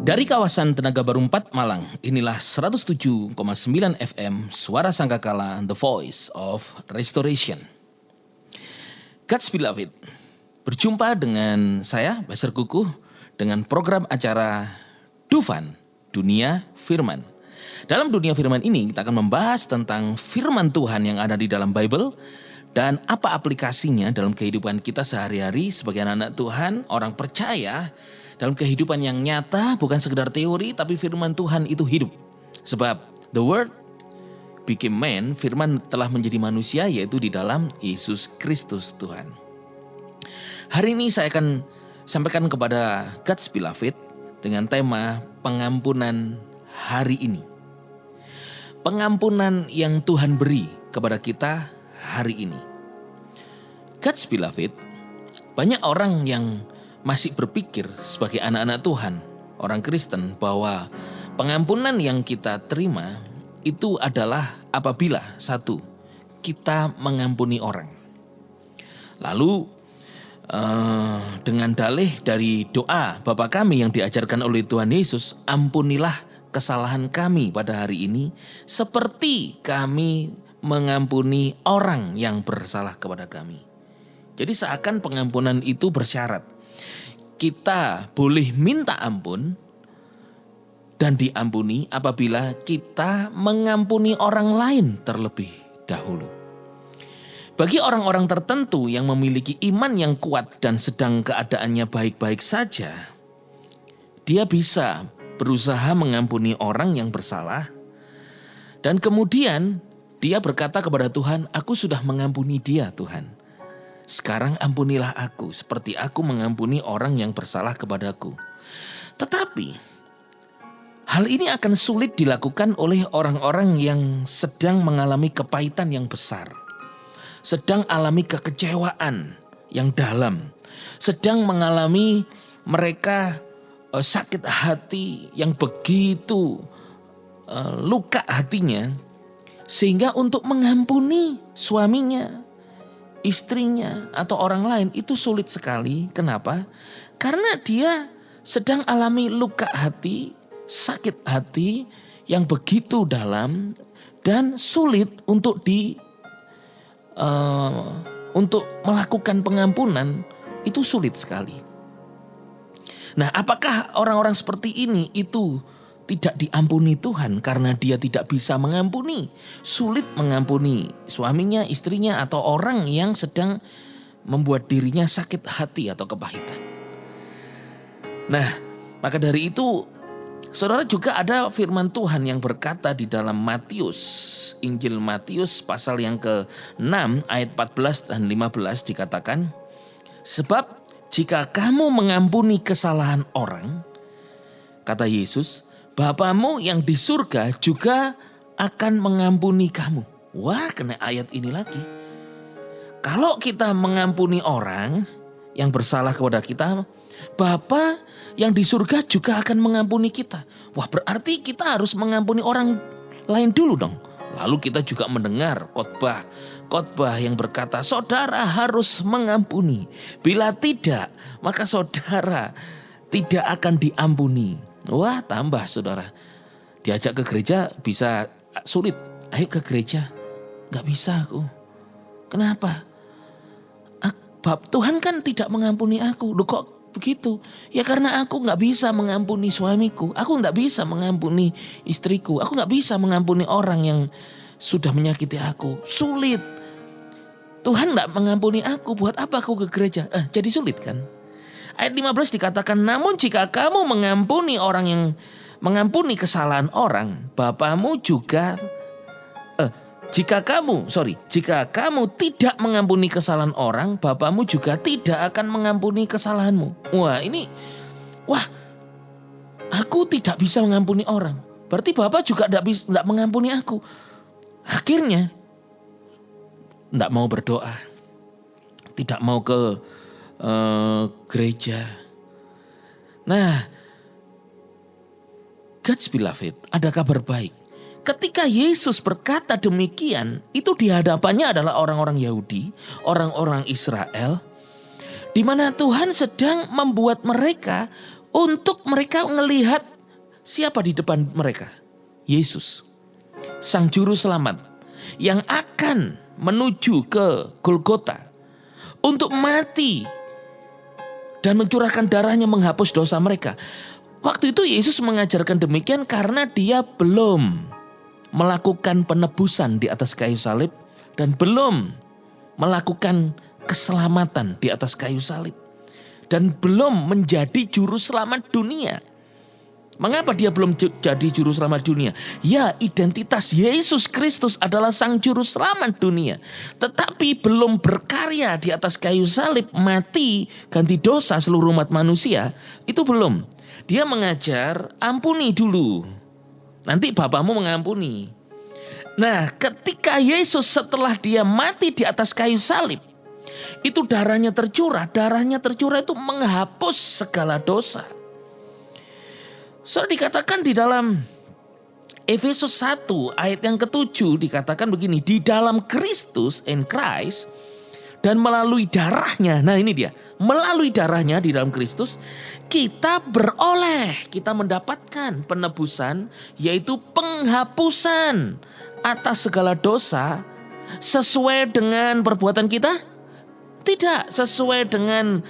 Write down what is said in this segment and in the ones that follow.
Dari kawasan Tenaga Baru 4 Malang, inilah 107,9 FM Suara Sangkakala, The Voice of Restoration. God's Beloved, berjumpa dengan saya, Pastor Kukuh, dengan program acara Dufan, Dunia Firman. Dalam Dunia Firman ini kita akan membahas tentang firman Tuhan yang ada di dalam Bible dan apa aplikasinya dalam kehidupan kita sehari-hari sebagai anak-anak Tuhan, orang percaya, dalam kehidupan yang nyata, bukan sekedar teori, tapi firman Tuhan itu hidup. Sebab the word became man, firman telah menjadi manusia, yaitu di dalam Yesus Kristus Tuhan. Hari ini saya akan sampaikan kepada God's Beloved dengan tema pengampunan hari ini. Pengampunan yang Tuhan beri kepada kita hari ini. God's Beloved, banyak orang yang masih berpikir sebagai anak-anak Tuhan, orang Kristen, bahwa pengampunan yang kita terima itu adalah apabila satu, kita mengampuni orang. Lalu dengan dalih dari doa Bapa kami yang diajarkan oleh Tuhan Yesus, ampunilah kesalahan kami pada hari ini seperti kami mengampuni orang yang bersalah kepada kami. Jadi seakan pengampunan itu bersyarat. Kita boleh minta ampun dan diampuni apabila kita mengampuni orang lain terlebih dahulu. Bagi orang-orang tertentu yang memiliki iman yang kuat dan sedang keadaannya baik-baik saja, dia bisa berusaha mengampuni orang yang bersalah dan kemudian dia berkata kepada Tuhan, "Aku sudah mengampuni dia, Tuhan. Sekarang ampunilah aku seperti aku mengampuni orang yang bersalah kepadaku." Tetapi hal ini akan sulit dilakukan oleh orang-orang yang sedang mengalami kepahitan yang besar, sedang alami kekecewaan yang dalam, sedang mengalami mereka sakit hati yang begitu luka hatinya, sehingga untuk mengampuni suaminya, istrinya, atau orang lain itu sulit sekali. Kenapa? Karena dia sedang alami luka hati, sakit hati yang begitu dalam dan sulit untuk untuk melakukan pengampunan, itu sulit sekali. Nah, apakah orang-orang seperti ini itu tidak diampuni Tuhan karena dia tidak bisa mengampuni, sulit mengampuni suaminya, istrinya, atau orang yang sedang membuat dirinya sakit hati atau kepahitan? Nah, maka dari itu, saudara, juga ada firman Tuhan yang berkata di dalam Matius, Injil Matius pasal yang ke-6 ayat 14 dan 15 dikatakan, "Sebab jika kamu mengampuni kesalahan orang," kata Yesus, "Bapamu yang di surga juga akan mengampuni kamu." Wah, kena ayat ini lagi. Kalau kita mengampuni orang yang bersalah kepada kita, Bapa yang di surga juga akan mengampuni kita. Wah, berarti kita harus mengampuni orang lain dulu dong. Lalu kita juga mendengar khotbah yang berkata, saudara harus mengampuni. Bila tidak, maka saudara tidak akan diampuni. Wah, tambah saudara. Diajak ke gereja bisa sulit. Ayo ke gereja. Gak bisa aku. Kenapa? Tuhan kan tidak mengampuni aku. Loh, kok begitu? Ya karena aku gak bisa mengampuni suamiku. Aku gak bisa mengampuni istriku. Aku gak bisa mengampuni orang yang sudah menyakiti aku. Sulit. Tuhan gak mengampuni aku. Buat apa aku ke gereja? Jadi sulit kan? Ayat 15 dikatakan, namun jika kamu mengampuni orang yang mengampuni kesalahan orang, Bapamu juga jika kamu tidak mengampuni kesalahan orang, Bapamu juga tidak akan mengampuni kesalahanmu. Wah, aku tidak bisa mengampuni orang. Berarti Bapa juga tidak mengampuni aku. Akhirnya tidak mau berdoa, tidak mau ke gereja. Nah, God's Beloved, ada kabar baik. Ketika Yesus berkata demikian, itu di hadapannya adalah orang-orang Yahudi, orang-orang Israel, di mana Tuhan sedang membuat mereka untuk mereka melihat Siapa di depan mereka? Yesus, Sang Juru Selamat yang akan menuju ke Golgota untuk mati dan mencurahkan darahnya menghapus dosa mereka. Waktu itu Yesus mengajarkan demikian karena dia belum melakukan penebusan di atas kayu salib dan belum melakukan keselamatan di atas kayu salib dan belum menjadi juru selamat dunia. Mengapa dia belum jadi juru selamat dunia? Ya, identitas Yesus Kristus adalah Sang Juru Selamat dunia. Tetapi belum berkarya di atas kayu salib, mati, ganti dosa seluruh umat manusia. Itu belum. Dia mengajar, ampuni dulu. Nanti Bapamu mengampuni. Nah, ketika Yesus setelah dia mati di atas kayu salib, itu darahnya tercurah itu menghapus segala dosa. So dikatakan di dalam Efesus 1 ayat yang ke-7 dikatakan begini, di dalam Kristus in Christ dan melalui darahnya. Nah ini dia, melalui darahnya di dalam Kristus kita mendapatkan penebusan, yaitu penghapusan atas segala dosa sesuai dengan perbuatan kita? Tidak sesuai dengan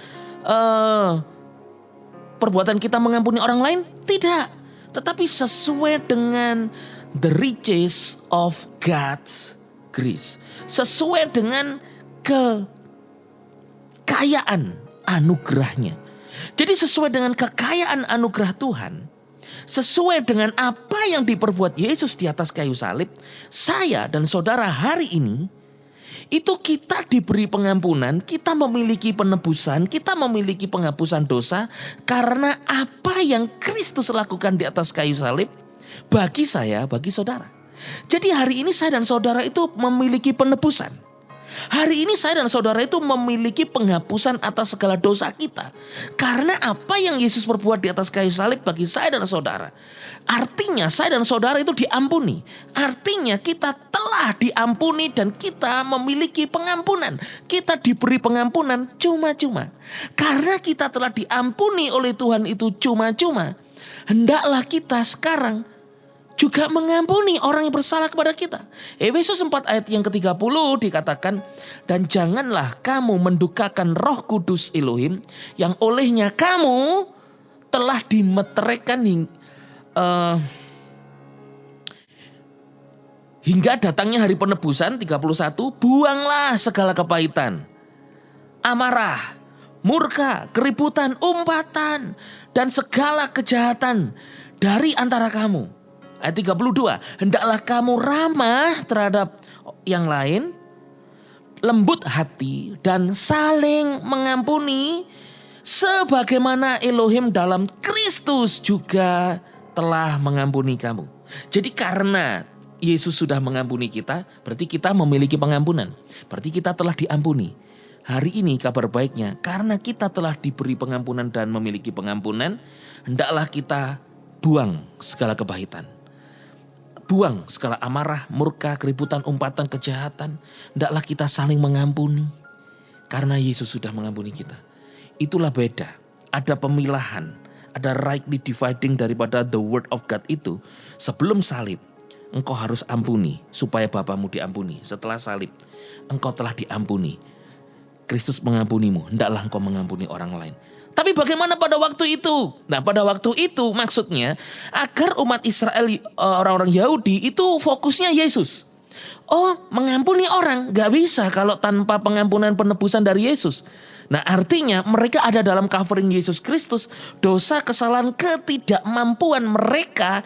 perbuatan kita mengampuni orang lain? Tidak. Tetapi sesuai dengan the riches of God's grace. Sesuai dengan kekayaan anugerahnya. Jadi sesuai dengan kekayaan anugerah Tuhan, sesuai dengan apa yang diperbuat Yesus di atas kayu salib, saya dan saudara hari ini, itu kita diberi pengampunan, kita memiliki penebusan, kita memiliki penghapusan dosa karena apa yang Kristus lakukan di atas kayu salib bagi saya, bagi saudara. Jadi hari ini saya dan saudara itu memiliki penebusan. Hari ini saya dan saudara itu memiliki penghapusan atas segala dosa kita. Karena apa yang Yesus perbuat di atas kayu salib bagi saya dan saudara. Artinya saya dan saudara itu diampuni. Artinya kita telah diampuni dan kita memiliki pengampunan. Kita diberi pengampunan cuma-cuma. Karena kita telah diampuni oleh Tuhan itu cuma-cuma. Hendaklah kita sekarang juga mengampuni orang yang bersalah kepada kita. Efesus 4 ayat yang ke-30 dikatakan, dan janganlah kamu mendukakan Roh Kudus Elohim yang olehnya kamu telah dimeteraikan hingga datangnya hari penebusan. 31, buanglah segala kepahitan, amarah, murka, keributan, umpatan, dan segala kejahatan dari antara kamu. Ayat 32, hendaklah kamu ramah terhadap yang lain, lembut hati, dan saling mengampuni, sebagaimana Elohim dalam Kristus juga telah mengampuni kamu. Jadi karena Yesus sudah mengampuni kita, berarti kita memiliki pengampunan. Berarti kita telah diampuni. Hari ini kabar baiknya, karena kita telah diberi pengampunan dan memiliki pengampunan, hendaklah kita buang segala kepahitan. Buang segala amarah, murka, keributan, umpatan, kejahatan. Hendaklah kita saling mengampuni. Karena Yesus sudah mengampuni kita. Itulah beda. Ada pemilahan. Ada rightly dividing daripada the word of God itu. Sebelum salib, engkau harus ampuni supaya Bapamu diampuni. Setelah salib, engkau telah diampuni. Kristus mengampunimu. Hendaklah engkau mengampuni orang lain. Tapi bagaimana pada waktu itu? Nah, pada waktu itu maksudnya agar umat Israel, orang-orang Yahudi itu fokusnya Yesus. Oh, mengampuni orang gak bisa kalau tanpa pengampunan penebusan dari Yesus. Nah, artinya mereka ada dalam covering Yesus Kristus. Dosa, kesalahan, ketidakmampuan mereka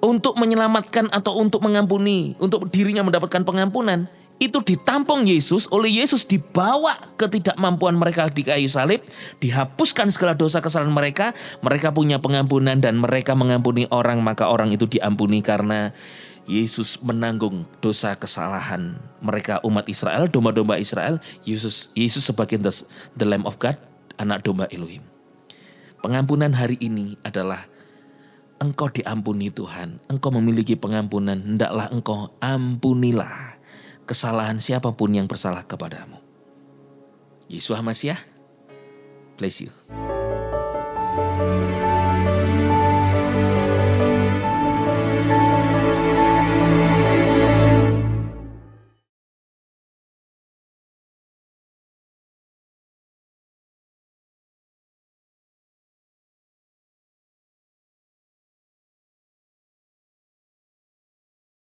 untuk menyelamatkan atau untuk mengampuni, untuk dirinya mendapatkan pengampunan, itu ditampung Yesus, oleh Yesus dibawa ketidakmampuan mereka di kayu salib, dihapuskan segala dosa kesalahan mereka, mereka punya pengampunan dan mereka mengampuni orang, maka orang itu diampuni karena Yesus menanggung dosa kesalahan mereka, umat Israel, domba-domba Israel. Yesus sebagai the Lamb of God, anak domba Elohim. Pengampunan hari ini adalah engkau diampuni Tuhan, engkau memiliki pengampunan, hendaklah engkau ampunilah kesalahan siapapun yang bersalah kepadamu. Yesus Masiah, bless you.